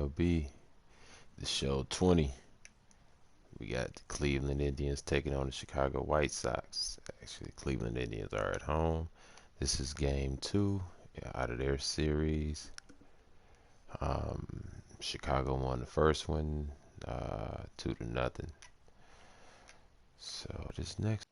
MLB. The show 20. We got the Cleveland Indians taking on the Chicago White Sox. Actually, Cleveland Indians are at home. This is game two out of their series. Chicago won the first one, 2-0. So this next.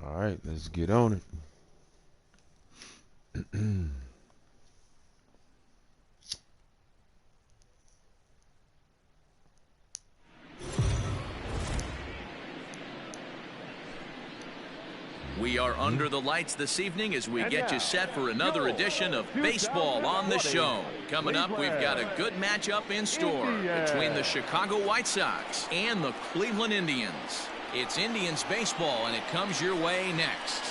All right, let's get on it. We are under the lights this evening as we get you set for another edition of Baseball on the Show. Coming up, we've got a good matchup in store between the Chicago White Sox and the Cleveland Indians. It's Indians baseball, and it comes your way next.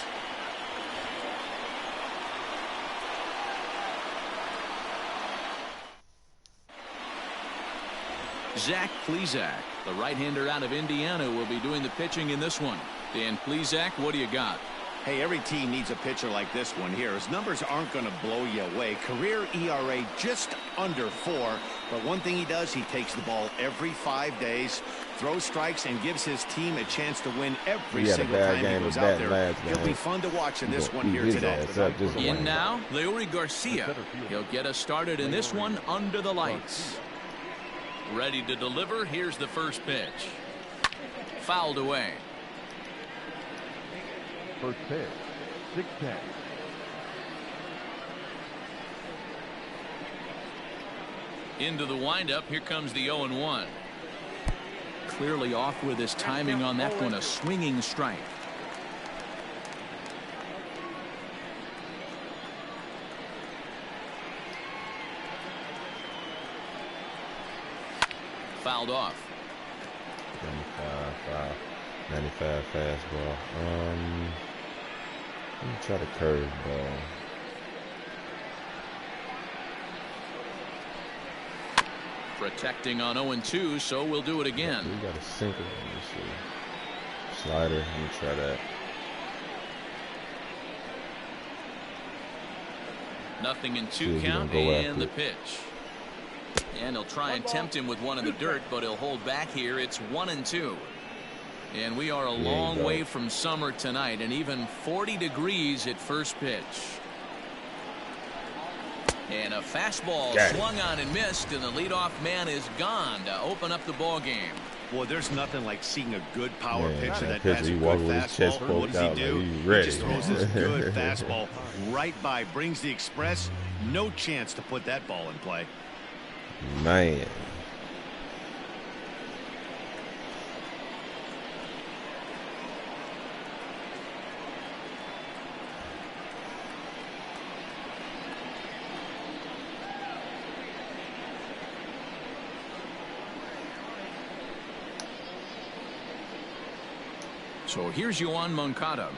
Zach Plesac, the right-hander out of Indiana, will be doing the pitching in this one. Dan Plesac, what do you got? Hey, every team needs a pitcher like this one here. His numbers aren't going to blow you away. Career ERA just under 4. But one thing he does, he takes the ball every 5 days, throws strikes, and gives his team a chance to win every single time he goes out there. It'll be fun to watch in this one here today. In now, Leury Garcia. He'll get us started in this one under the lights. Ready to deliver. Here's the first pitch. Fouled away. First pitch, 6-10. Into the windup. Here comes the 0-1. Clearly off with his timing on that one. A swinging strike. Fouled off. 95 fastball. Let me try the curveball. Protecting on 0-2, so we'll do it again. We got a sinker. Let me see. Slider. Let me try that. Nothing in 2 count, and the pitch. And he'll try and tempt him with one in the dirt, but he'll hold back here. It's 1-2. And we are a long way from summer tonight, and even 40 degrees at first pitch. And a fastball swung on and missed, and the leadoff man is gone to open up the ball game. Well, there's nothing like seeing a good power pitcher that has a good fastball. What does he do? He just throws this good fastball right by, brings the express. No chance to put that ball in play. Man. So here's Yoan Moncada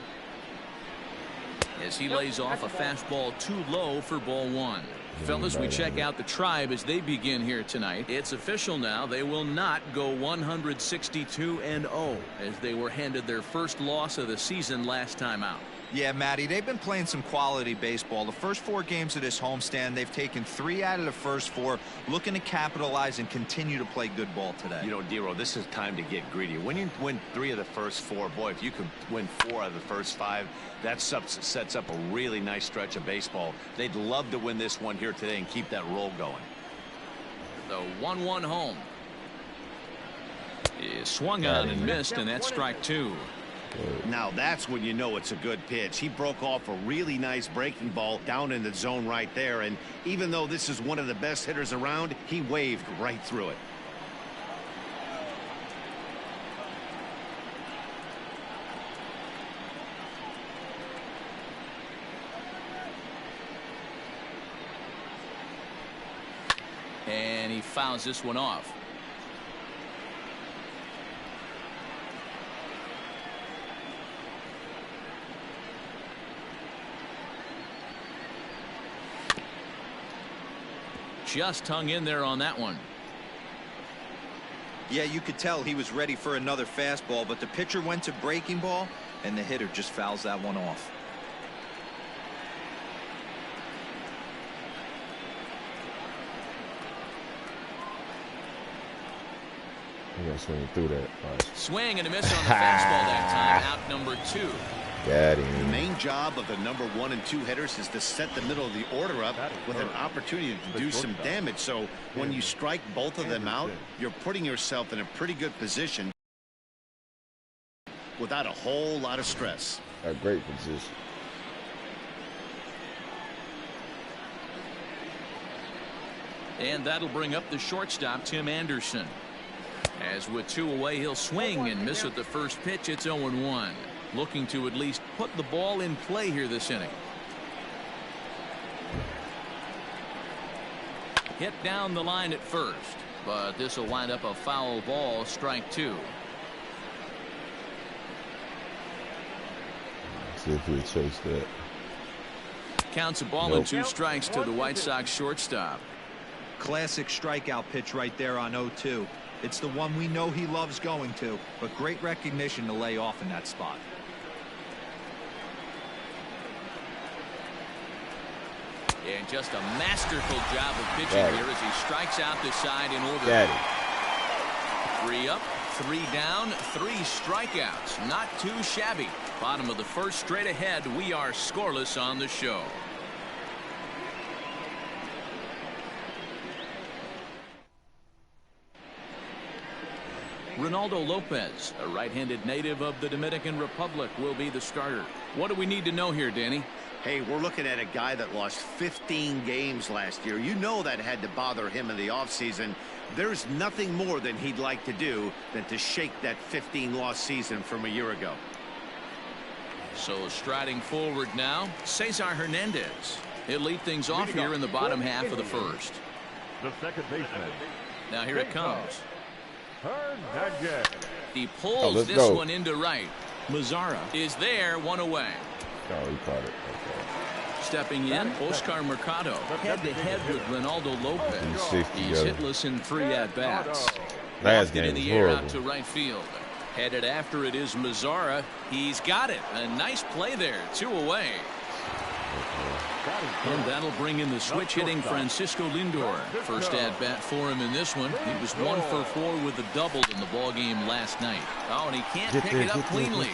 as he lays off a fastball too low for ball 1. Fellas, we check out the Tribe as they begin here tonight. It's official now. They will not go 162-0 as they were handed their first loss of the season last time out. Yeah, Matty, they've been playing some quality baseball. The first 4 games of this homestand, they've taken 3 out of the first 4, looking to capitalize and continue to play good ball today. You know, Dero, this is time to get greedy. When you win 3 of the first 4, boy, if you can win 4 out of the first 5, that sets up a really nice stretch of baseball. They'd love to win this one here today and keep that roll going. The 1-1 home is swung on and missed, and that's strike 2. Now that's when you know it's a good pitch. He broke off a really nice breaking ball down in the zone right there, and even though this is one of the best hitters around, he waved right through it. And he fouls this one off. Just hung in there on that one. Yeah, you could tell he was ready for another fastball, but the pitcher went to breaking ball, and the hitter just fouls that one off. You're gonna swing through that. Right. Swing and a miss on the fastball that time. Out number 2. Got him. The main job of the number 1 and 2 hitters is to set the middle of the order up with an opportunity to do some damage. So when you strike both of them out, you're putting yourself in a pretty good position without a whole lot of stress. a great position. And that'll bring up the shortstop, Tim Anderson. As with 2 away, he'll swing and miss at the first pitch. It's 0-1. Looking to at least put the ball in play here this inning. Hit down the line at first, but this will wind up a foul ball, strike 2. See if we chase that. Counts a ball and 2 strikes to the White Sox shortstop. Classic strikeout pitch right there on 0-2. It's the one we know he loves going to, but great recognition to lay off in that spot. And just a masterful job of pitching here as he strikes out the side in order. 3 up, 3 down, 3 strikeouts. Not too shabby. Bottom of the first, straight ahead. We are scoreless on the show. Ronaldo Lopez, a right-handed native of the Dominican Republic, will be the starter. What do we need to know here, Danny? Hey, we're looking at a guy that lost 15 games last year. You know that had to bother him in the offseason. There's nothing more than he'd like to do than to shake that 15-loss season from a year ago. So striding forward now, Cesar Hernandez. He'll lead things off here in the bottom half of the first. The second baseman. Now here it comes. Hernandez. He pulls this one into right. Mazzara is there, 1 away. Oh, he caught it. Okay. Stepping in, Oscar Mercado head-to-head with Ronaldo Lopez. He's hitless in 3 at-bats. Last game in the was air horrible. out to right field. Headed after it is Mazzara. He's got it. A nice play there. 2 away. And that'll bring in the switch hitting Francisco Lindor. First at bat for him in this one. He was 1 for 4 with a double in the ball game last night. Oh, and he can't pick it up cleanly.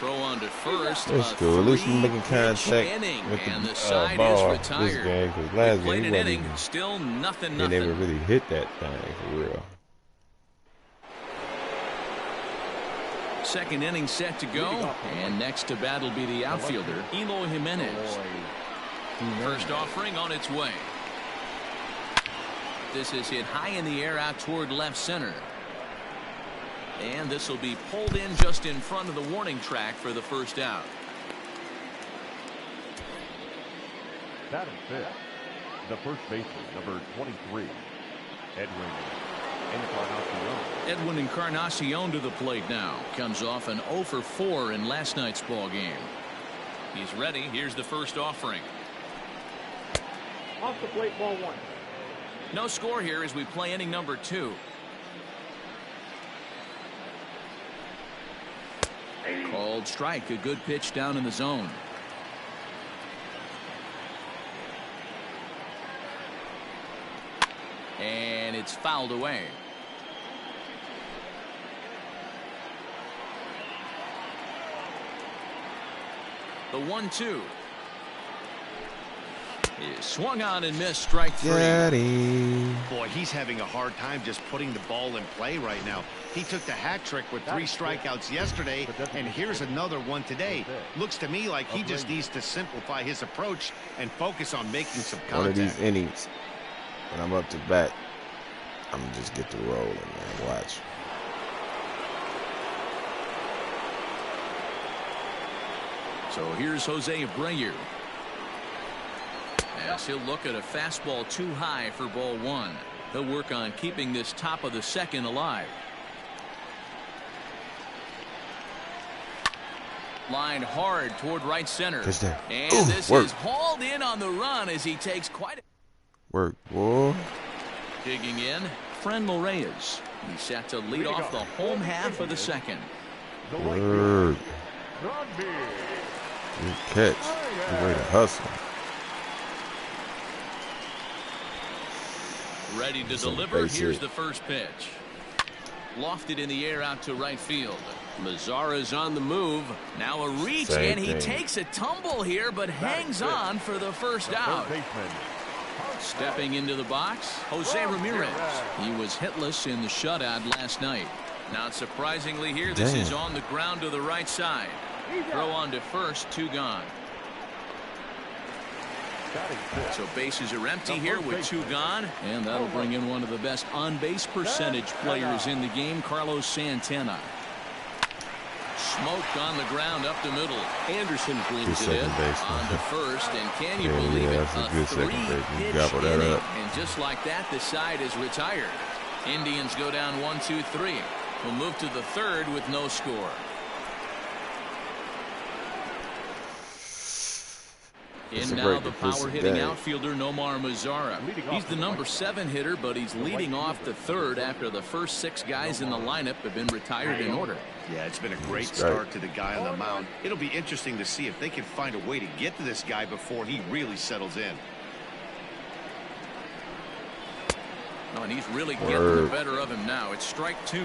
Throw on to first. That's cool. At least we're making contact inning, with and the the side ball is retired. this game. Because last game Played he an wasn't inning, even, still nothing. they never really hit that thing for real. Second inning set to go, and next to bat will be the outfielder, Eloy Jimenez. First offering on its way. This is hit high in the air out toward left center. And this will be pulled in just in front of the warning track for the first out. Batting fifth, the first baseman, number 23, Edwin Encarnacion. Edwin Encarnacion to the plate now. Comes off an 0 for 4 in last night's ball game. He's ready. Here's the first offering. Off the plate, ball 1. No score here as we play inning number 2. Called strike. A good pitch down in the zone. And it's fouled away. The 1-2 is swung on and missed, strike 3. Boy, he's having a hard time just putting the ball in play right now. He took the hat trick with 3 strikeouts yesterday, and here's another one today. Looks to me like he just needs to simplify his approach and focus on making some contact. One of these innings, when I'm up to bat, I'm gonna just get the rolling, man. Watch. So here's Jose Abreu. As he'll look at a fastball too high for ball 1. He'll work on keeping this top of the second alive. Line hard toward right center. And ooh, this is hauled in on the run as he takes quite a work, boy. Digging in, Franmil Reyes. He's set to lead off the home half of the second. Word. Good catch. Good way to hustle. Ready to deliver. Here's the first pitch. Lofted in the air out to right field. Mazzara's on the move. Now a reach, and he takes a tumble here, but hangs on for the first out. Stepping into the box, Jose Ramirez. He was hitless in the shutout last night. Not surprisingly here, this is on the ground to the right side. Throw on to first, 2 gone. So bases are empty here with 2 gone, and that'll bring in one of the best on-base percentage players in the game, Carlos Santana. Smoked on the ground up the middle. Anderson brings it in on to first, and can you believe it? That's a good second baseman. Gobble that Inning, up. and just like that, the side is retired. Indians go down 1-2-3. We'll move to the third with no score. In now the power-hitting outfielder Nomar Mazara. He's the number 7 hitter, but he's leading off the third after the first 6 guys in the lineup have been retired in order. Yeah, it's been a great start to the guy on the mound. It'll be interesting to see if they can find a way to get to this guy before he really settles in. Oh, and he's really getting the better of him now. It's strike 2.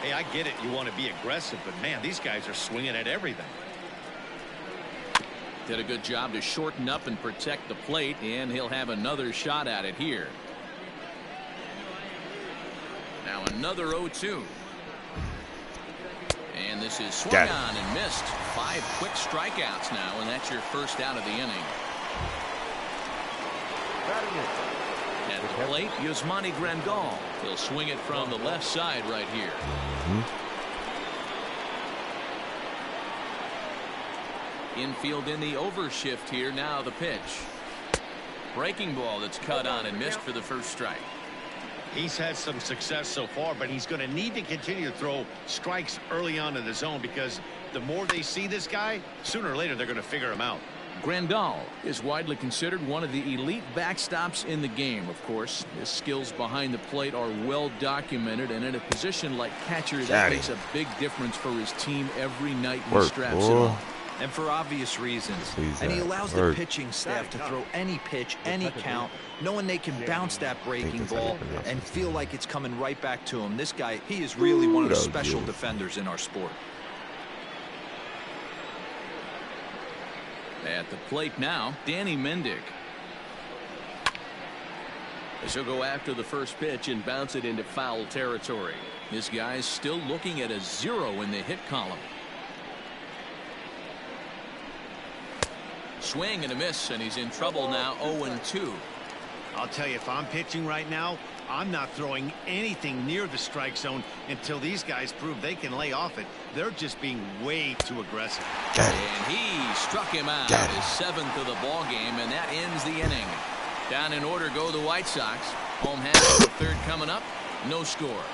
Hey, I get it. You want to be aggressive, but man, these guys are swinging at everything. Did a good job to shorten up and protect the plate, and he'll have another shot at it here. Now another 0-2. And this is swung on and missed. 5 quick strikeouts now, and that's your first out of the inning. At the plate, Yasmani Grandal. He'll swing it from the left side right here. Infield in the overshift here. Now the pitch. Breaking ball that's cut on and missed for the first strike. He's had some success so far, but he's going to need to continue to throw strikes early on in the zone, because the more they see this guy, sooner or later they're going to figure him out. Grandal is widely considered one of the elite backstops in the game. Of course, his skills behind the plate are well documented, and in a position like catcher, that makes a big difference for his team every night he straps it on. And for obvious reasons. And he allows the pitching staff to throw any pitch, any count, knowing they can bounce that breaking ball and feel like it's coming right back to him. This guy, he is really one of the special defenders in our sport. At the plate now, Danny Mendick. He'll go after the first pitch and bounce it into foul territory. This guy's still looking at a 0 in the hit column. Swing and a miss, and he's in trouble now. 0-2. I'll tell you, if I'm pitching right now, I'm not throwing anything near the strike zone until these guys prove they can lay off it. They're just being way too aggressive. And he struck him out. His 7th of the ball game, and that ends the inning. Down in order go the White Sox. Home half of the third coming up. No score.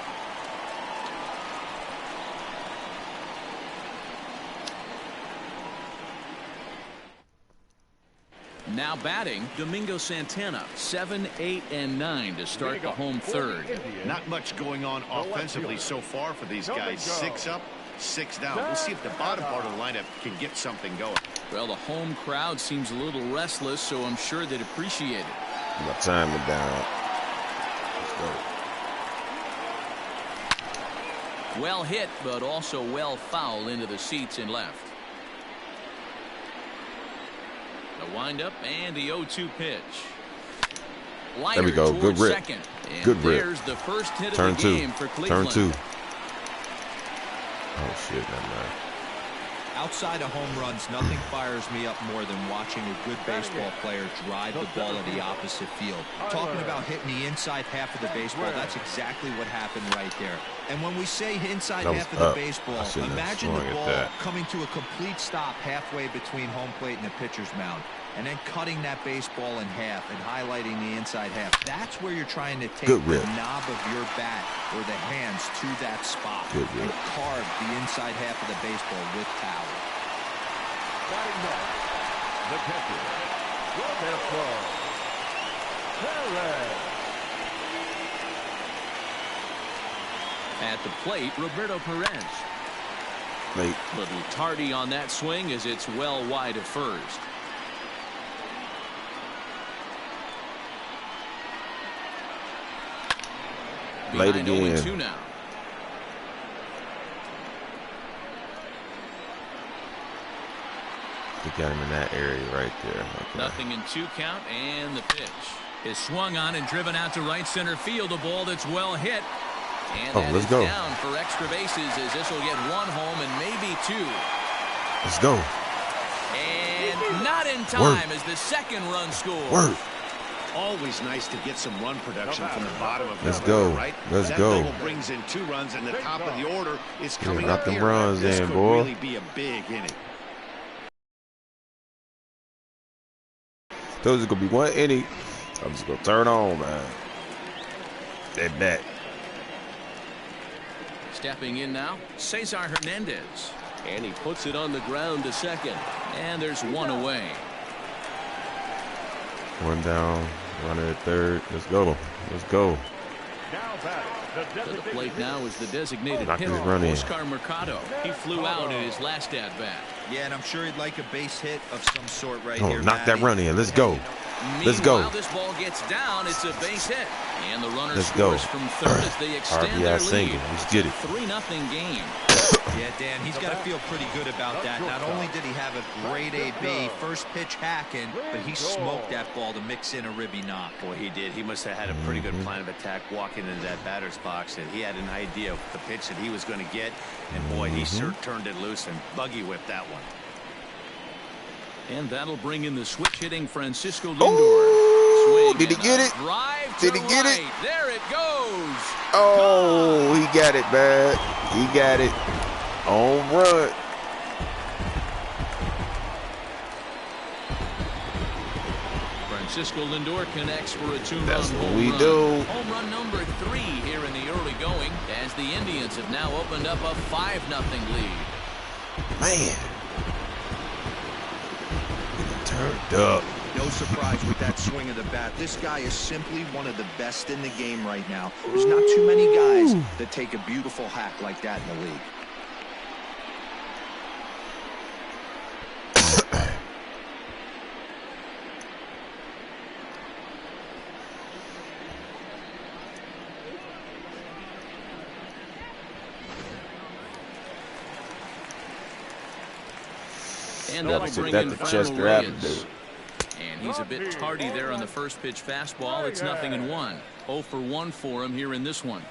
Now batting, Domingo Santana. 7, 8, and 9 to start the home third. Not much going on offensively so far for these guys. 6 up, 6 down. We'll see if the bottom part of the lineup can get something going. Well, the home crowd seems a little restless, so I'm sure they'd appreciate it. My timing down. Well hit, but also well fouled into the seats and left. The windup and the 0-2 pitch. Liner there we go. Good rip. Second. And good rip. There's the first hit Turn of the game for Cleveland. Turn 2. Oh shit, never mind. Outside of home runs, nothing fires me up more than watching a good baseball player drive the ball to the opposite field. Talking about hitting the inside half of the baseball, that's exactly what happened right there. And when we say inside half of the baseball, imagine the ball coming to a complete stop halfway between home plate and the pitcher's mound, and then cutting that baseball in half and highlighting the inside half. That's where you're trying to take the knob of your bat or the hands to that spot and carve the inside half of the baseball with power. Batting next, the catcher, Roberto Perez. At the plate, Roberto Perez. Little tardy on that swing as it's well wide of first. Late again. 0-2 now. They got him in that area right there. Okay. Nothing in 2 count, and the pitch is swung on and driven out to right center field. A ball that's well hit. And that is down for extra bases, as this will get 1 home and maybe 2. Let's go. And not in time as the second run scores. Work. Always nice to get some run production from the bottom of Let's the go. order, right? Let's that go. double brings in 2 runs, and the top of the order is coming knock up them here. runs This in, could boy. really be a big inning. Those are gonna be 1 inning. I'm just gonna turn on, man. That bat. Stepping in now, Cesar Hernandez. And he puts it on the ground to second. And there's 1 away. 1 down, runner at third. Let's go. Let's go. To the plate now is the designated Knock this hitter, run in. Oscar Mercado. He flew out in his last at-bat. Yeah, and I'm sure he'd like a base hit of some sort right Oh, here. knock that Matty. run in. Let's go. Let's go. Meanwhile, this ball gets down. It's a base hit. And the runner Let's go. scores from third as they extend RBI their single. lead. Let's get it. 3-0 game. Yeah, Dan, he's got to feel pretty good about that. Not only did he have a great AB, first pitch hacking, but he smoked that ball to mix in a ribby knock. Boy, he did. He must have had a pretty good plan of attack walking into that batter's box, and he had an idea of the pitch that he was going to get. And boy, he sure turned it loose and buggy whipped that one. And that'll bring in the switch-hitting Francisco Lindor. Oh, Swing did he and get a it? Drive Did to he get it? right. There it goes. Oh, he got it, man. He got it. On run. Francisco Lindor connects for a 2-run That's what home we run. do. Home run number 3 here in the early going as the Indians have now opened up a 5-0 lead. Man. Turned up. No surprise with that swing of the bat. This guy is simply one of the best in the game right now. There's not too many guys that take a beautiful hack like that in the league. And that'll That's it. bring That's in the Fran Chester Reyes. Avenue. And he's a bit tardy there on the first pitch fastball. It's 0-1. 0 for 1 for him here in this one.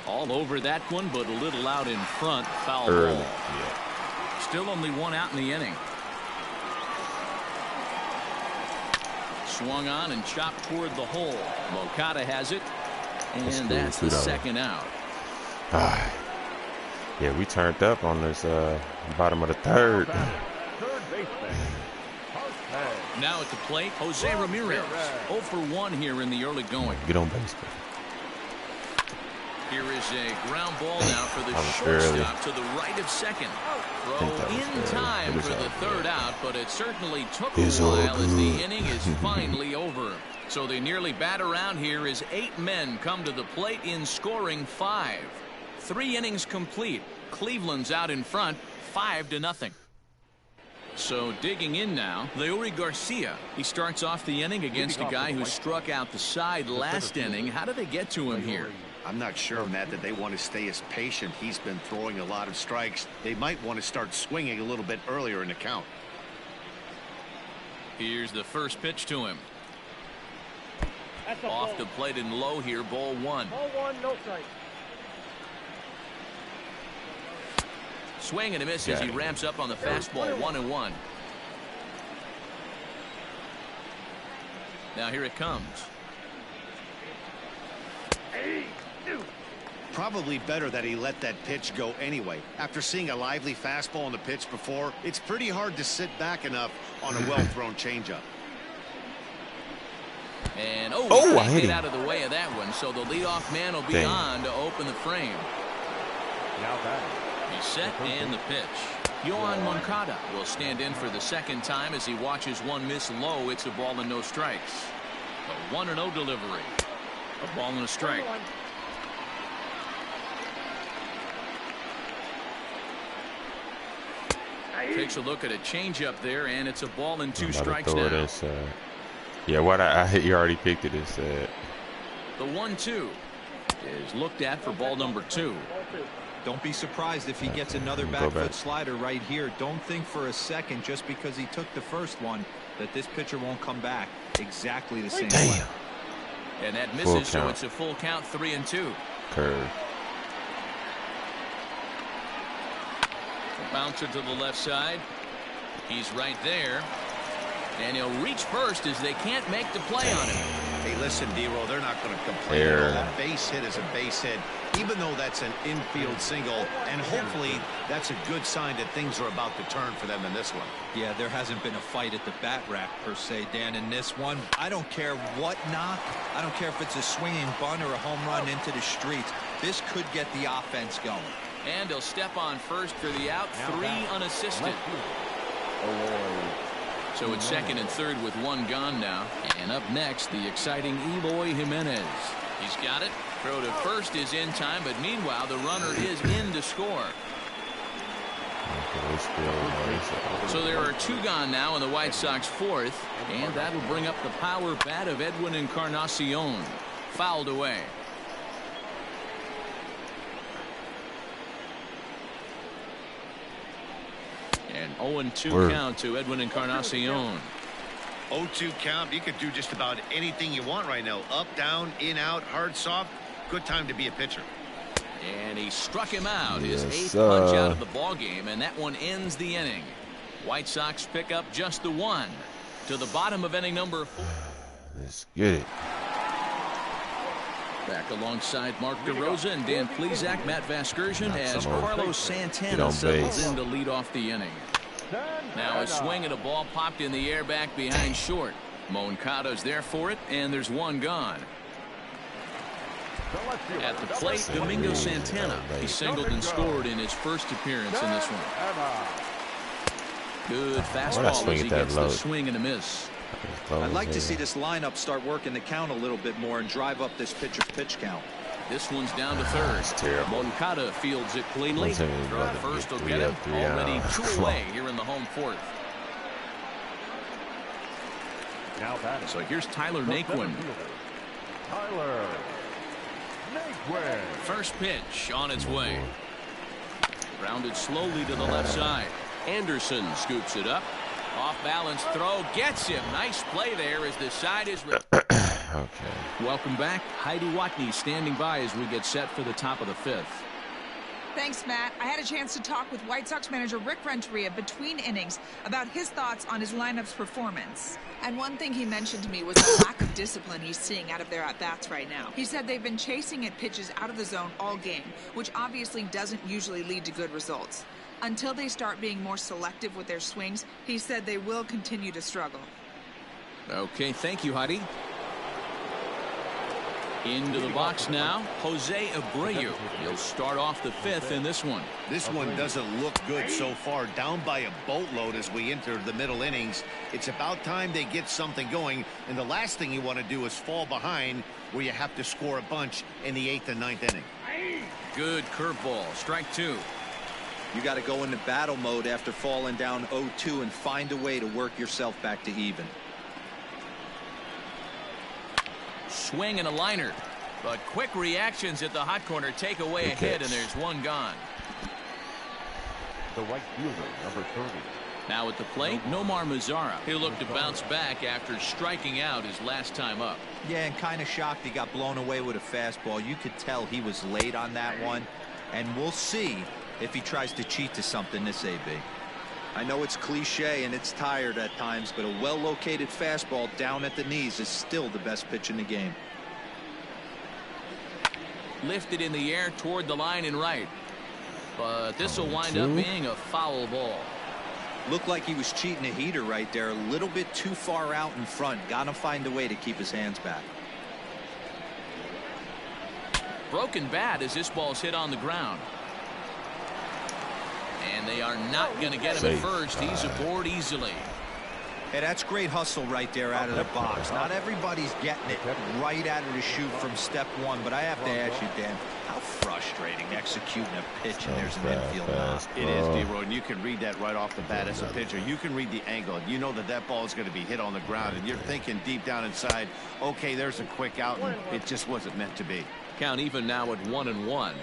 All over that one, but a little out in front. Foul Early. ball. Yeah. Still only 1 out in the inning. Swung on and chopped toward the hole. Moncada has it. And that's the $2. second out. Yeah, we turned up on this bottom of the third. Now at the plate, Jose Ramirez. 0 for 1 here in the early going. Get on base. Here is a ground ball now for the early. shortstop to the right of second. Throw in time for the third out, but it certainly took a while as the inning is finally over. So they nearly bat around here as 8 men come to the plate in scoring 5. 3 innings complete. Cleveland's out in front, 5-0. So digging in now, Leury Garcia. He starts off the inning against a guy who struck out the side last inning. How do they get to him here? I'm not sure, Matt, that they want to stay as patient. He's been throwing a lot of strikes. They might want to start swinging a little bit earlier in the count. Here's the first pitch to him. Off the plate and low here, ball 1. Ball 1, no strike. Swing and a miss as he ramps up on the fastball. 1-1. Now here it comes. Probably better that he let that pitch go anyway. After seeing a lively fastball on the pitch before, it's pretty hard to sit back enough on a well-thrown changeup. And I hit get him. out of the way of that one, so the leadoff man will be on to open the frame. He's set and the pitch. Yohan Moncada will stand in for the second time as he watches one miss low. It's a ball and no strikes. A 1-0 delivery. A ball and a strike. Takes a look at a changeup there, and it's a ball and 2 strikes now. Inside. Yeah, what I hit, you already picked it inside. The 1-2 is looked at for ball number 2. Don't be surprised if he gets another back foot slider right here. Don't think for a second, just because he took the first one, that this pitcher won't come back exactly the same way. And that misses, so it's a full count, 3-2. Curve. Bouncer to the left side. He's right there. And he'll reach first as they can't make the play on him. Hey, listen, D-Roll, they're not going to complain at all. A base hit is a base hit, even though that's an infield single. And hopefully that's a good sign that things are about to turn for them in this one. Yeah, there hasn't been a fight at the bat rack, per se, Dan, in this one. I don't care what knock. I don't care if it's a swinging bunt or a home run into the streets. This could get the offense going. And he'll step on first for the out. 3 unassisted. So it's second and third with 1 gone now. And up next, the exciting Eloy Jimenez. He's got it. Throw to first is in time, but meanwhile, the runner is in to score. So there are 2 gone now in the White Sox 4th, and that'll bring up the power bat of Edwin Encarnacion. Fouled away. An 0-2 count to Edwin Encarnacion. 0-2 count. You could do just about anything you want right now. Up, down, in, out, hard, soft. Good time to be a pitcher. And he struck him out. His 8th punch out of the ball game, and that one ends the inning. White Sox pick up just the 1 to the bottom of inning number 4. Let's get it. Back alongside Mark DeRosa and Dan Plesac, Matt Vasgersian, as Carlos Santana settles in to lead off the inning. Now a swing and a ball popped in the air back behind short. Moncada's there for it, and there's 1 gone. At the plate, Domingo Santana. He singled and scored in his first appearance in this one. Good fastball as he gets the swing and a miss. I'd like to see this lineup start working the count a little bit more and drive up this pitcher's pitch count. This one's down to third. Moncada fields it cleanly. Throw to first will get him. Already 2 away here in the home 4th. So here's Tyler Naquin. First pitch on its way. Grounded slowly to the left side. Anderson scoops it up. Off balance throw gets him. Nice play there as the side is. Okay. Welcome back. Heidi Watney standing by as we get set for the top of the 5th. Thanks, Matt. I had a chance to talk with White Sox manager Rick Renteria between innings about his thoughts on his lineup's performance. And one thing he mentioned to me was the lack of discipline he's seeing out of their at-bats right now. He said they've been chasing at pitches out of the zone all game, which obviously doesn't usually lead to good results. Until they start being more selective with their swings, he said they will continue to struggle. Okay, thank you, Heidi. Into the box now, Jose Abreu. He'll start off the 5th in this one. This one doesn't look good so far. Down by a boatload as we enter the middle innings. It's about time they get something going. And the last thing you want to do is fall behind where you have to score a bunch in the 8th and 9th inning. Good curveball. Strike 2. You got to go into battle mode after falling down 0-2 and find a way to work yourself back to even. Swing and a liner, but quick reactions at the hot corner take away a hit, and there's 1 gone. The right fielder, number 30. Now at the plate, Nomar Mazara. He'll look to bounce back after striking out his last time up. Yeah, and kind of shocked he got blown away with a fastball. You could tell he was late on that one, and we'll see if he tries to cheat to something this AB. I know it's cliche and it's tired at times, but a well-located fastball down at the knees is still the best pitch in the game. Lifted in the air toward the line and right. But this will wind up being a foul ball. Looked like he was cheating a heater right there, a little bit too far out in front. Gotta find a way to keep his hands back. Broken bat as this ball's hit on the ground. And they are not going to get him at first. He's aboard easily. Hey, that's great hustle right there out of the box. Not everybody's getting it right out of the chute from step 1, but I have to ask you, Dan, how frustrating executing a pitch and there's an infield knock. It is, D-Roy, and you can read that right off the bat as a pitcher. You can read the angle. You know that that ball is going to be hit on the ground, and you're thinking deep down inside, okay, there's a quick out, and it just wasn't meant to be. Count even now at 1-1.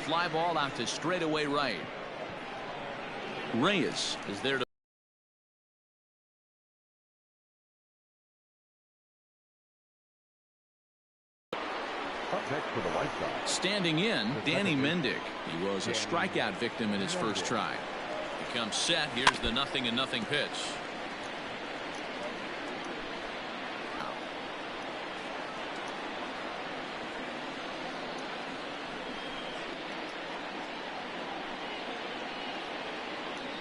Fly ball out to straightaway right. Reyes is there to standing in, Danny Mendick. He was a strikeout victim in his first try. He comes set. Here's the 0-0 pitch.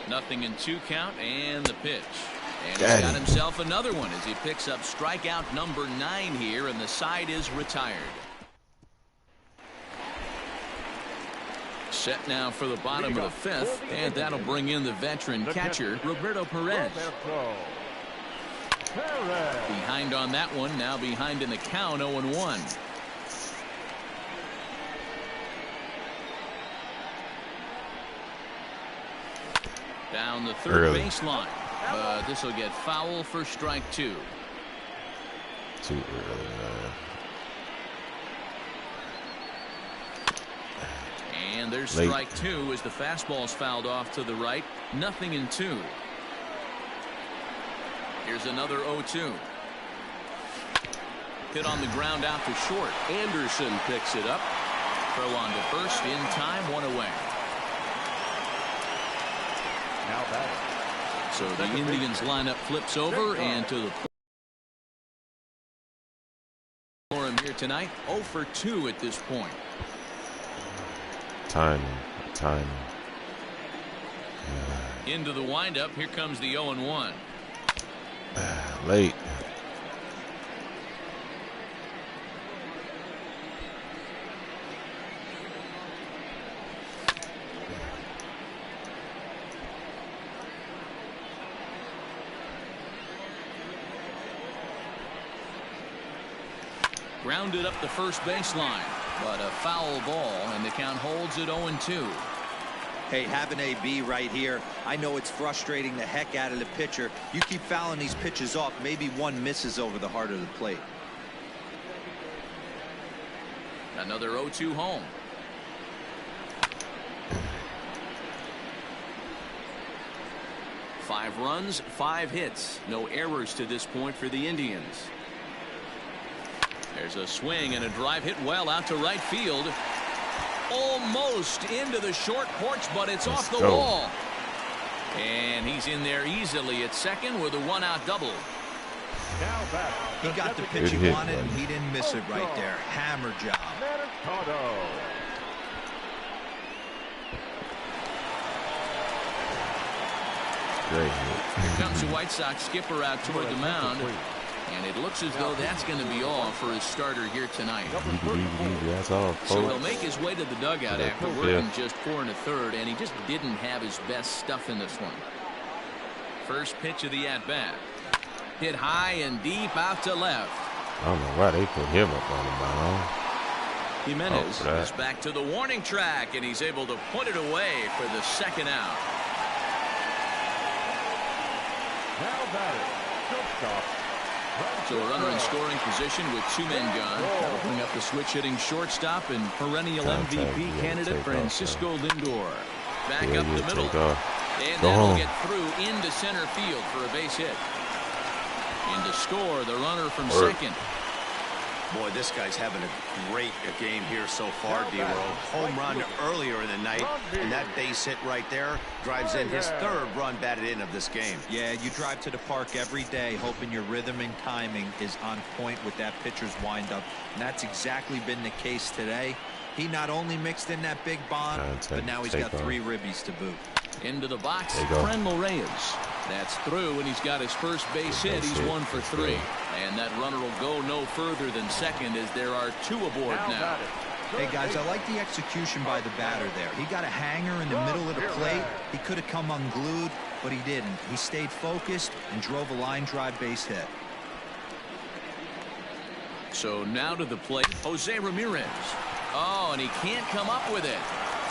Nothing in 2 count, and the pitch. And he's got himself another one as he picks up strikeout number 9 here, and the side is retired. Set now for the bottom of the 5th, and that'll bring in the veteran catcher, Roberto Perez. Behind on that one, now behind in the count, 0-1. Down the third baseline. But this will get foul for strike 2. Too early, man. And there's strike 2 as the fastball's fouled off to the right. 0-2. Here's another 0-2. Hit on the ground out to short. Anderson picks it up. Throw on to first in time, 1 away. Now batting. So the Indians lineup flips over, and to the for him here tonight, 0 for 2 at this point. Timing. Into the windup. Here comes the 0-1. Late. Grounded up the first baseline, but a foul ball, and the count holds at 0-2. Hey, have an AB right here. I know it's frustrating the heck out of the pitcher. You keep fouling these pitches off, maybe one misses over the heart of the plate. Another 0-2 home. Five runs, 5 hits. No errors to this point for the Indians. There's a swing and a drive hit well out to right field. Almost into the short porch, but it's off the wall. And he's in there easily at second with a 1-out double. He got the pitch he wanted, and he didn't miss it right there. Hammer job. Great hit. Here comes the White Sox skipper out toward the mound. And it looks as though that's going to be all for his starter here tonight. That's all, folks. So he'll make his way to the dugout after working just 4 1/3, and he just didn't have his best stuff in this one. First pitch of the at-bat. Hit high and deep out to left. I don't know why they put him up on the mound. Jimenez is back to the warning track, and he's able to put it away for the 2nd out. Now batting. Shortstop. So a runner in scoring position with 2 men gone. That'll bring up the switch-hitting shortstop and perennial MVP candidate Francisco Lindor. Back up the middle. And that'll get through into center field for a base hit. And to score, the runner from second. Boy, this guy's having a great game here so far, D-Roll. Home run earlier in the night, and that base hit right there drives in his 3rd run batted in of this game. Yeah, you drive to the park every day hoping your rhythm and timing is on point with that pitcher's windup, and that's exactly been the case today. He not only mixed in that big bomb, but now he's got 3 ribbies to boot. Into the box, Franmil Reyes. That's through, and he's got his first base hit. He's 1 for 3. And that runner will go no further than second as there are 2 aboard now. Hey, guys, I like the execution by the batter there. He got a hanger in the middle of the plate. He could have come unglued, but he didn't. He stayed focused and drove a line drive base hit. So now to the plate, Jose Ramirez. Oh, and he can't come up with it.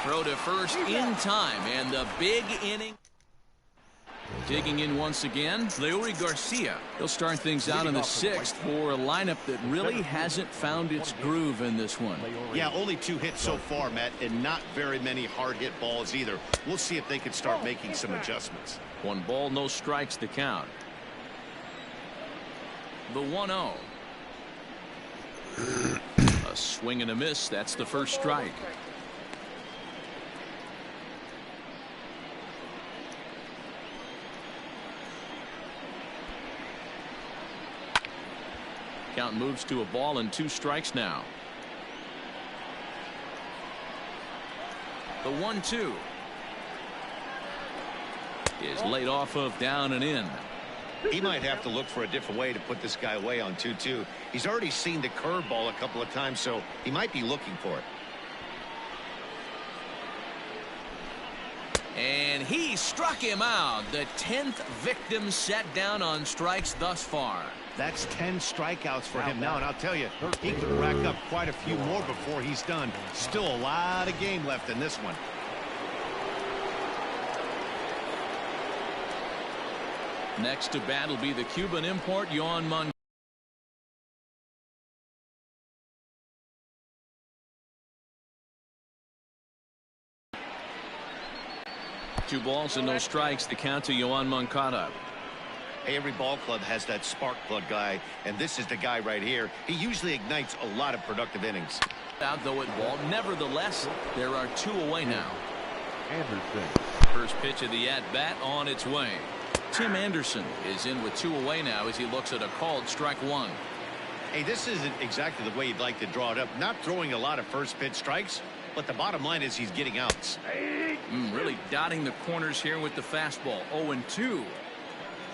Throw to first in time, and the big inning. Digging in once again, Leury Garcia. He'll start things out in the 6th for a lineup that really hasn't found its groove in this one. Yeah, only 2 hits so far, Matt, and not very many hard hit balls either. We'll see if they can start making some adjustments. 1 ball, no strikes the count. The 1-0. A swing and a miss. That's the first strike. Count moves to a ball and 2 strikes now. The 1-2 is laid off of down and in. He might have to look for a different way to put this guy away on 2-2. He's already seen the curveball a couple of times, so he might be looking for it. And he struck him out. The 10th victim set down on strikes thus far. That's 10 strikeouts for him now, and I'll tell you, he could rack up quite a few more before he's done. Still a lot of game left in this one. Next to bat will be the Cuban import, Yoan Moncada. 2 balls and no strikes. The count to Yoan Moncada. Hey, every ball club has that spark plug guy, and this is the guy right here. He usually ignites a lot of productive innings. Out though at ball. Nevertheless, there are 2 away now. Anderson. First pitch of the at-bat on its way. Tim Anderson is in with 2 away now as he looks at a called strike 1. Hey, this isn't exactly the way you'd like to draw it up. Not throwing a lot of first pitch strikes, but the bottom line is he's getting outs. Really dotting the corners here with the fastball. 0-2.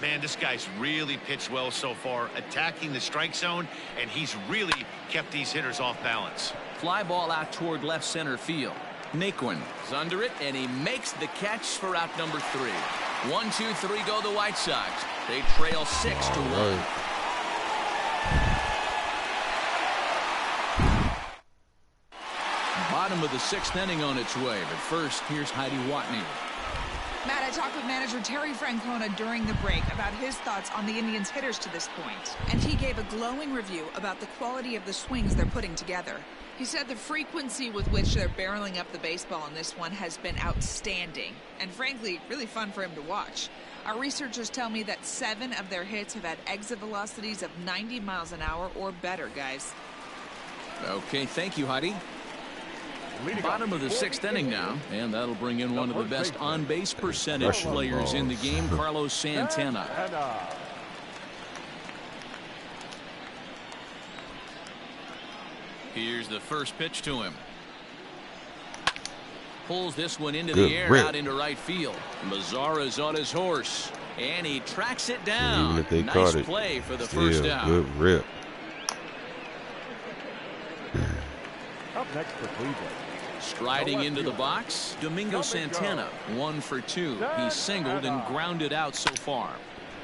Man, this guy's really pitched well so far, attacking the strike zone, and he's really kept these hitters off balance. Fly ball out toward left center field. Naquin is under it, and he makes the catch for out number 3. 1, 2, 3 go the White Sox. They trail 6-1. Bottom of the 6th inning on its way, but first, here's Heidi Watney. Matt, I talked with manager Terry Francona during the break about his thoughts on the Indians' hitters to this point, and he gave a glowing review about the quality of the swings they're putting together. He said the frequency with which they're barreling up the baseball in this one has been outstanding, and frankly, really fun for him to watch. Our researchers tell me that 7 of their hits have had exit velocities of 90 miles an hour or better, guys. Okay, thank you, Heidi. Bottom of the 6th inning now, and that'll bring in one of the best on-base percentage players in the game, Carlos Santana. Here's the first pitch to him. Pulls this one into the air, out into right field. Mazzara's on his horse, and he tracks it down. Even if they nice caught it, play for the still first out. good rip. Up next for Cleveland. Striding into the box, Domingo Santana, 1 for 2. He singled and grounded out so far.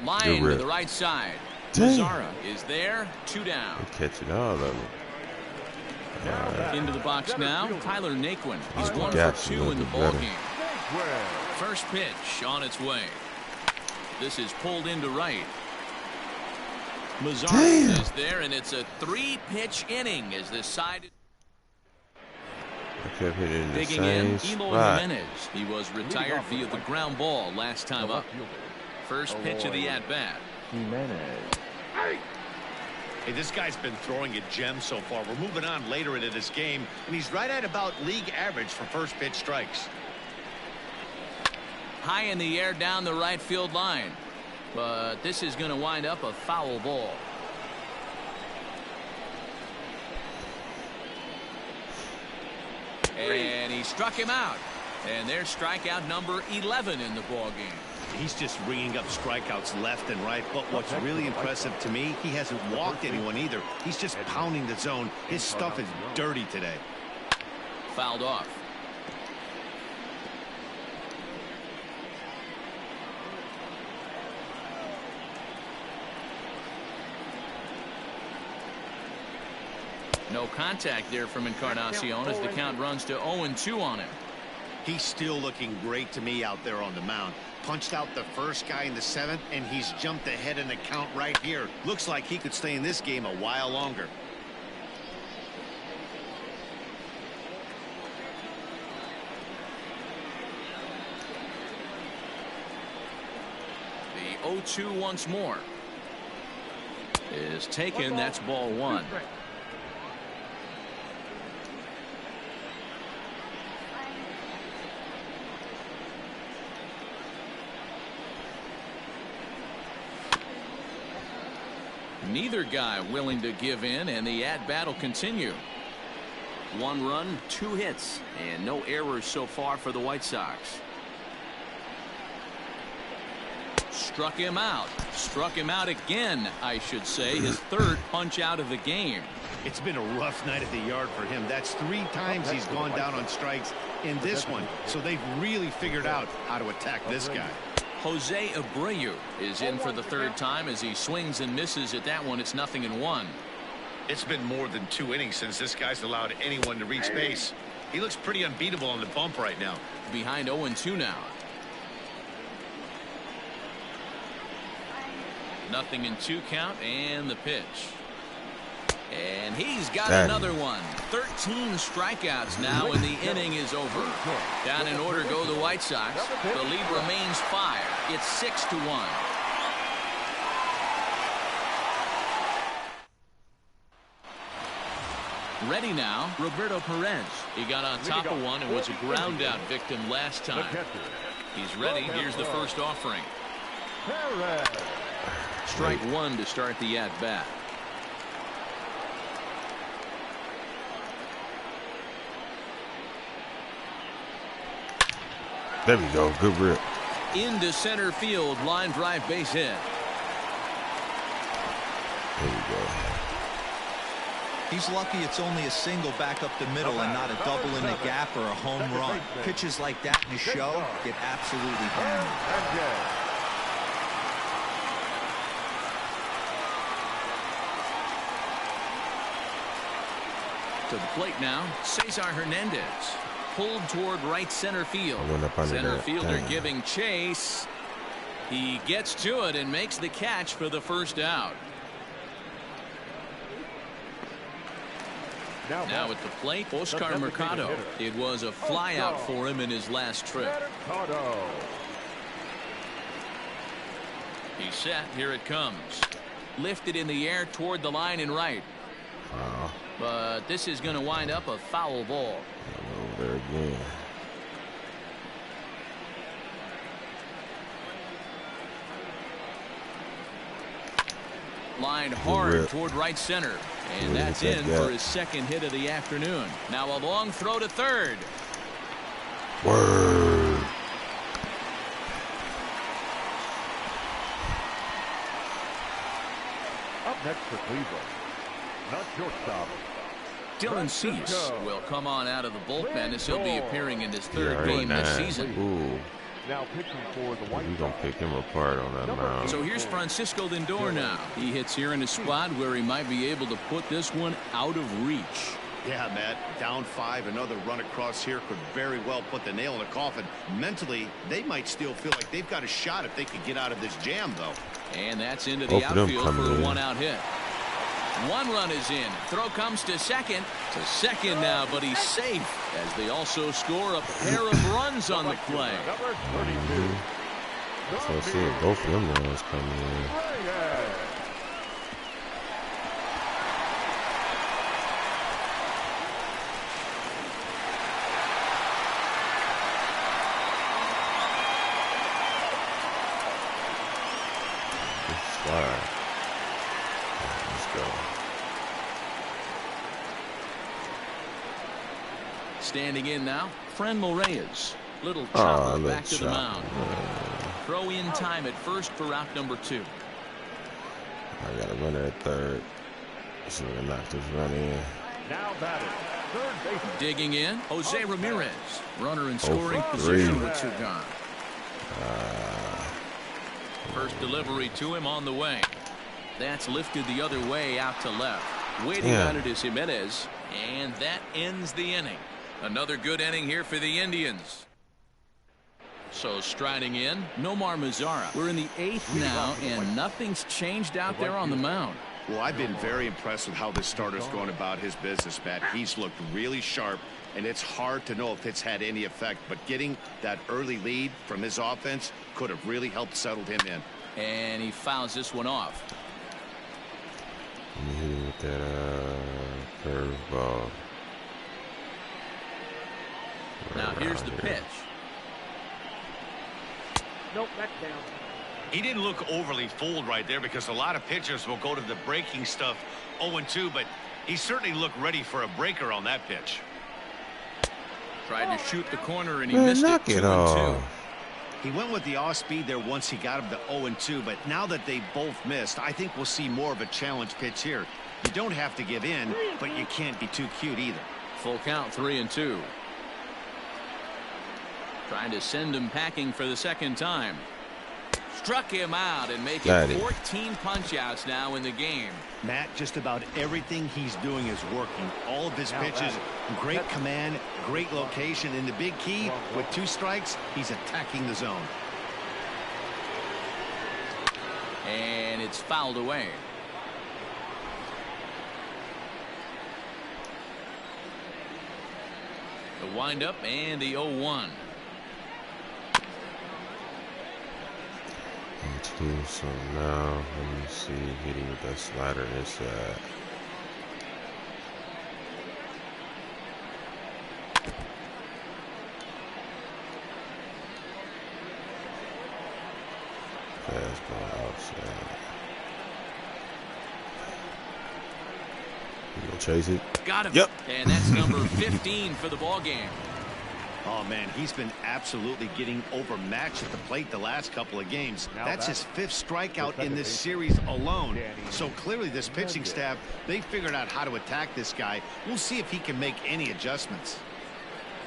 Line to the right side. Mazzara is there, 2 down. They're catching all of them. Into the box now, Tyler Naquin. He's 1 for 2 in the ballgame. First pitch on its way. This is pulled into right. Mazzara is there, and it's a 3-pitch inning as this side. I kept hitting the Digging same in, spot. Eloy Jimenez. He was retired via the ground ball last time up. First pitch of the at-bat. Hey, this guy's been throwing a gem so far. We're moving on later into this game, and he's right at about league average for first pitch strikes. High in the air down the right field line. But this is going to wind up a foul ball. And he struck him out. And there's strikeout number 11 in the ballgame. He's just ringing up strikeouts left and right. But what's really impressive to me, he hasn't walked anyone either. He's just pounding the zone. His stuff is dirty today. Fouled off. No contact there from Encarnacion as the count runs to 0-2 on him. He's still looking great to me out there on the mound. Punched out the first guy in the 7th, and he's jumped ahead in the count right here. Looks like he could stay in this game a while longer. The 0-2 once more is taken. That's ball 1. Neither guy willing to give in, and the at-bat will continue. 1 run, 2 hits, and no errors so far for the White Sox. Struck him out. Struck him out again, I should say. His 3rd punch out of the game. It's been a rough night at the yard for him. That's 3 times he's gone down on strikes in this one. So they've really figured out how to attack this guy. Jose Abreu is in for the 3rd time as he swings and misses at that one. It's 0-1. It's been more than 2 innings since this guy's allowed anyone to reach base. He looks pretty unbeatable on the bump right now. Behind 0-2 now. 0-2 count, and the pitch. And he's got another one. 13 strikeouts now, and the inning is over. Down in order go the White Sox. The lead remains 5. It's 6-1. Ready now, Roberto Perez. He got on top of one and was a ground out victim last time. He's ready. Here's the first offering. Strike 1 to start the at-bat. There we go. Good rip. Into center field. Line drive base hit. There we go. He's lucky it's only a single back up the middle and not a double in the gap or a home run. Pitches like that in the show get absolutely hammered. To the plate now, Cesar Hernandez. Pulled toward right center field. Center fielder giving chase. He gets to it and makes the catch for the first out. Now at the plate, Oscar Mercado. It was a fly out for him in his last trip. He's set. Here it comes. Lifted in the air toward the line and right. But this is going to wind up a foul ball. Over there again. Line hard toward right center. And that's in for his 2nd hit of the afternoon. Now a long throw to 3rd. Word. Up next for Cleveland, not shortstop. Dylan Cease will come on out of the bullpen as he'll be appearing in his 3rd game this season. Ooh. Now pitching for the White Sox. We're going to pick him apart on that mound. So here's Francisco Lindor now. He hits here in a spot where he might be able to put this one out of reach. Yeah, Matt, down 5. Another run across here could very well put the nail in the coffin. Mentally, they might still feel like they've got a shot if they could get out of this jam, though. And that's into the outfield for a 1-out hit. 1 run is in. Throw comes to second. To second now, but he's safe as they also score a pair of runs on the play. So I see both of them runs coming in. Slide. Let's go. Standing in now, Franmil Reyes. Little chopper back to the mound. Throw in time at first for out number 2. I got a runner at 3rd. So we're going to knock this run in. Now batting, 3rd base. Digging in, Jose Ramirez. Runner in scoring position with 2 gone. First delivery to him on the way. That's lifted the other way out to left. Waiting on it is Jimenez. And that ends the inning. Another good inning here for the Indians. So striding in, Nomar Mazara. We're in the 8th now, and nothing's changed out there on the mound. Well, I've been very impressed with how this starter's going about his business, Matt. He's looked really sharp, and it's hard to know if it's had any effect. But getting that early lead from his offense could have really helped settle him in. And he fouls this one off. Let me hit him with that curveball. Now here's the pitch. Nope, that's down. He didn't look overly fooled right there because a lot of pitchers will go to the breaking stuff 0-2, but he certainly looked ready for a breaker on that pitch. Tried to shoot the corner and he missed it. 2-2. He went with the off speed there once he got him to 0-2, but now that they both missed, I think we'll see more of a challenge pitch here. You don't have to give in, but you can't be too cute either. Full count, 3-2. Trying to send him packing for the second time. Struck him out and making 14 punch-outs now in the game. Matt, just about everything he's doing is working. All of his pitches, great command, great location, and the big key, with 2 strikes, he's attacking the zone. And it's fouled away. The windup and the 0-1. So now, let me see, hitting with that slider inside. Fastball outside. You gonna chase it? Got him. Yep. And that's number 15 for the ball game. Oh, man, he's been absolutely getting overmatched at the plate the last couple of games. That's his 5th strikeout in this series alone. So clearly this pitching staff, they figured out how to attack this guy. We'll see if he can make any adjustments.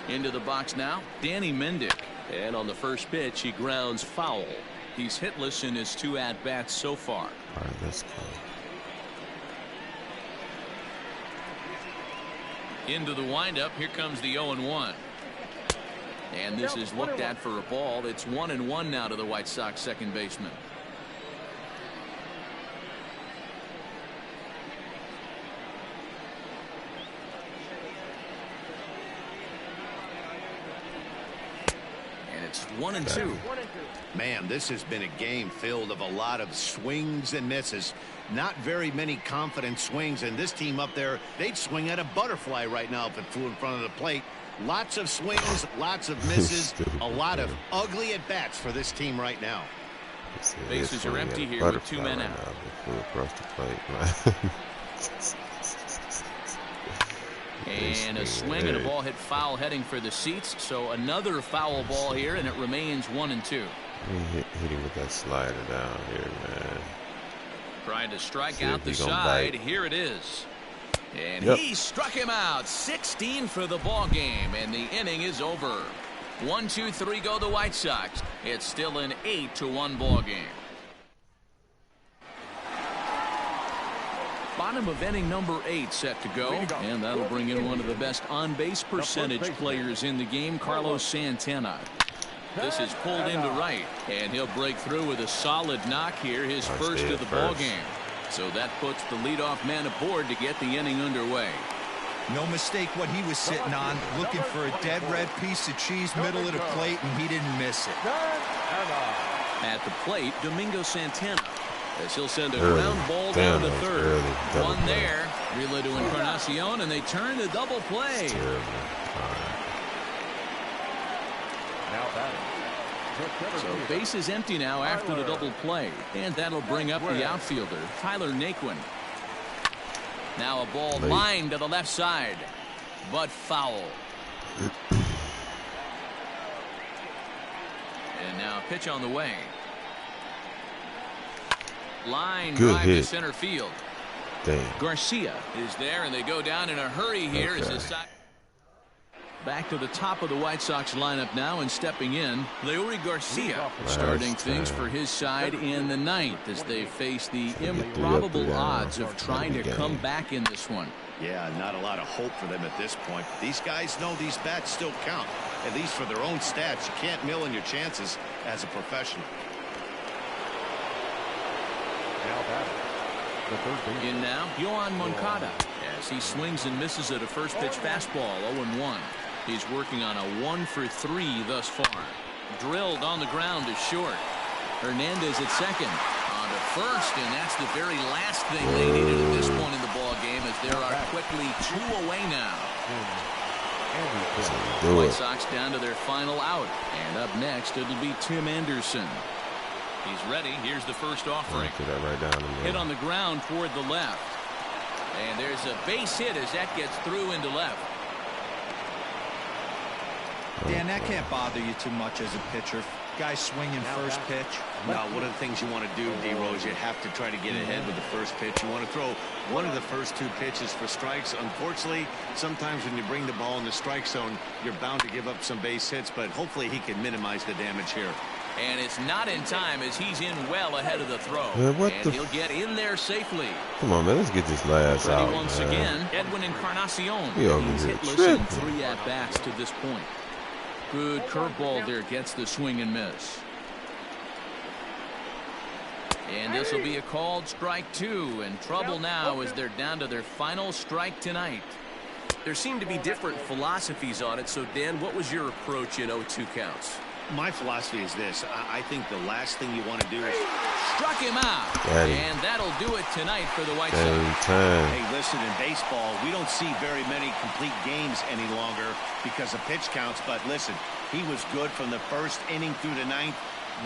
Into the box now, Danny Mendick. And on the first pitch, he grounds foul. He's hitless in his 2 at-bats so far. All right, let's go. Into the windup, here comes the 0-1. And this is looked at for a ball. It's 1-1 now to the White Sox second baseman. And it's 1-2. Man, this has been a game filled of a lot of swings and misses. Not very many confident swings, and this team up there, they'd swing at a butterfly right now if it flew in front of the plate. Lots of swings, lots of misses, a lot of ugly at-bats for this team right now. Bases are empty here with 2 men out. Across the plate. And a swing and a ball hit foul heading for the seats. So another foul ball here, and it remains 1-2. Hitting with that slider down here, man. Trying to strike out the side. Here it is. And he struck him out. 16 for the ball game, and the inning is over. 1-2-3 go the White Sox. It's still an 8-1 ball game. Bottom of inning number 8 set to go, and that'll bring in one of the best on-base percentage players in the game, Carlos Santana. This is pulled into right, and he'll break through with a solid knock here, his first of the ball game. So that puts the leadoff man aboard to get the inning underway. No mistake what he was sitting on, looking for a dead red piece of cheese middle of the plate, and he didn't miss it. At the plate, Domingo Santana, as he'll send a ground ball down to third. One there, relay to Encarnacion, and they turn to double play. So base is empty now after the double play, and that'll bring up the outfielder, Tyler Naquin. Now a ball lined to the left side, but foul. And now pitch on the way. Line drive to center field. Garcia is there, and they go down in a hurry here. As the side back to the top of the White Sox lineup now, and stepping in, Leury Garcia, starting things for his side in the 9th as they face the improbable odds of trying to come back in this one. Yeah, not a lot of hope for them at this point. These guys know these bats still count, at least for their own stats. You can't mill in your chances as a professional. In now, Yohan Moncada, as he swings and misses at a first pitch fastball, 0-1. He's working on a 1-for-3 thus far. Drilled on the ground to short. Hernandez at second. On to first, and that's the very last thing they needed at this point in the ball game, as there are quickly 2 away now. The White Sox down to their final out, and up next it'll be Tim Anderson. He's ready. Here's the first offering. Put that right down in there. Hit on the ground toward the left. And there's a base hit as that gets through into left. Dan, that can't bother you too much as a pitcher. Guy swinging first pitch. No, one of the things you want to do, D-Rose, you have to try to get ahead with the first pitch. You want to throw one of the first 2 pitches for strikes. Unfortunately, sometimes when you bring the ball in the strike zone, you're bound to give up some base hits, but hopefully he can minimize the damage here. And it's not in time as he's in well ahead of the throw. Man, and he'll get in there safely. Come on, man. Let's get this last Ready out, once man. again, Edwin Encarnacion. He over He's here hitless in tripping. 3 at-bats to this point. Good curveball there, gets the swing and miss. And this will be a called strike 2, and trouble now as they're down to their final strike tonight. There seem to be different philosophies on it, so Dan, what was your approach in 0-2 counts? My philosophy is this. I think the last thing you want to do is... Struck him out. Got him. And that'll do it tonight for the White Sox. Same time. Hey, listen, in baseball, we don't see very many complete games any longer because of pitch counts. But listen, he was good from the first inning through the 9th.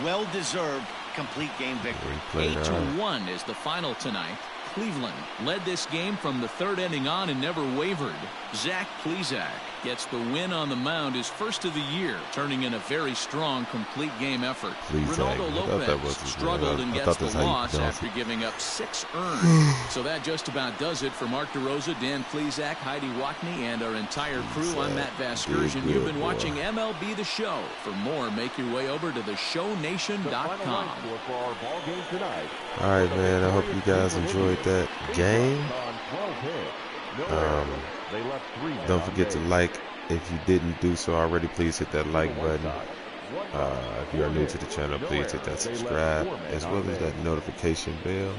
Well-deserved complete game victory. 8-1 is the final tonight. Cleveland led this game from the 3rd inning on and never wavered. Zach Plesac gets the win on the mound, his first of the year, turning in a very strong complete game effort. Ronaldo Lopez struggled and gets the loss after giving up 6 earned. So that just about does it for Mark DeRosa, Dan Plesac, Heidi Watney, and our entire crew. I'm Matt Vasgersian. You've been watching MLB The Show. For more, make your way over to theshownation.com. All right, man. I hope you guys enjoyed that game. Don't forget to like. If you didn't do so already, please hit that like button. If you are new to the channel, please hit that subscribe as well as that notification bell.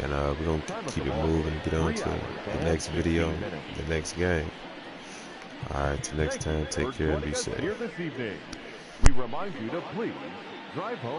And we're going to keep it moving and get on to the next video, the next game. All right, till next time, take care and be safe. We remind you to please drive home.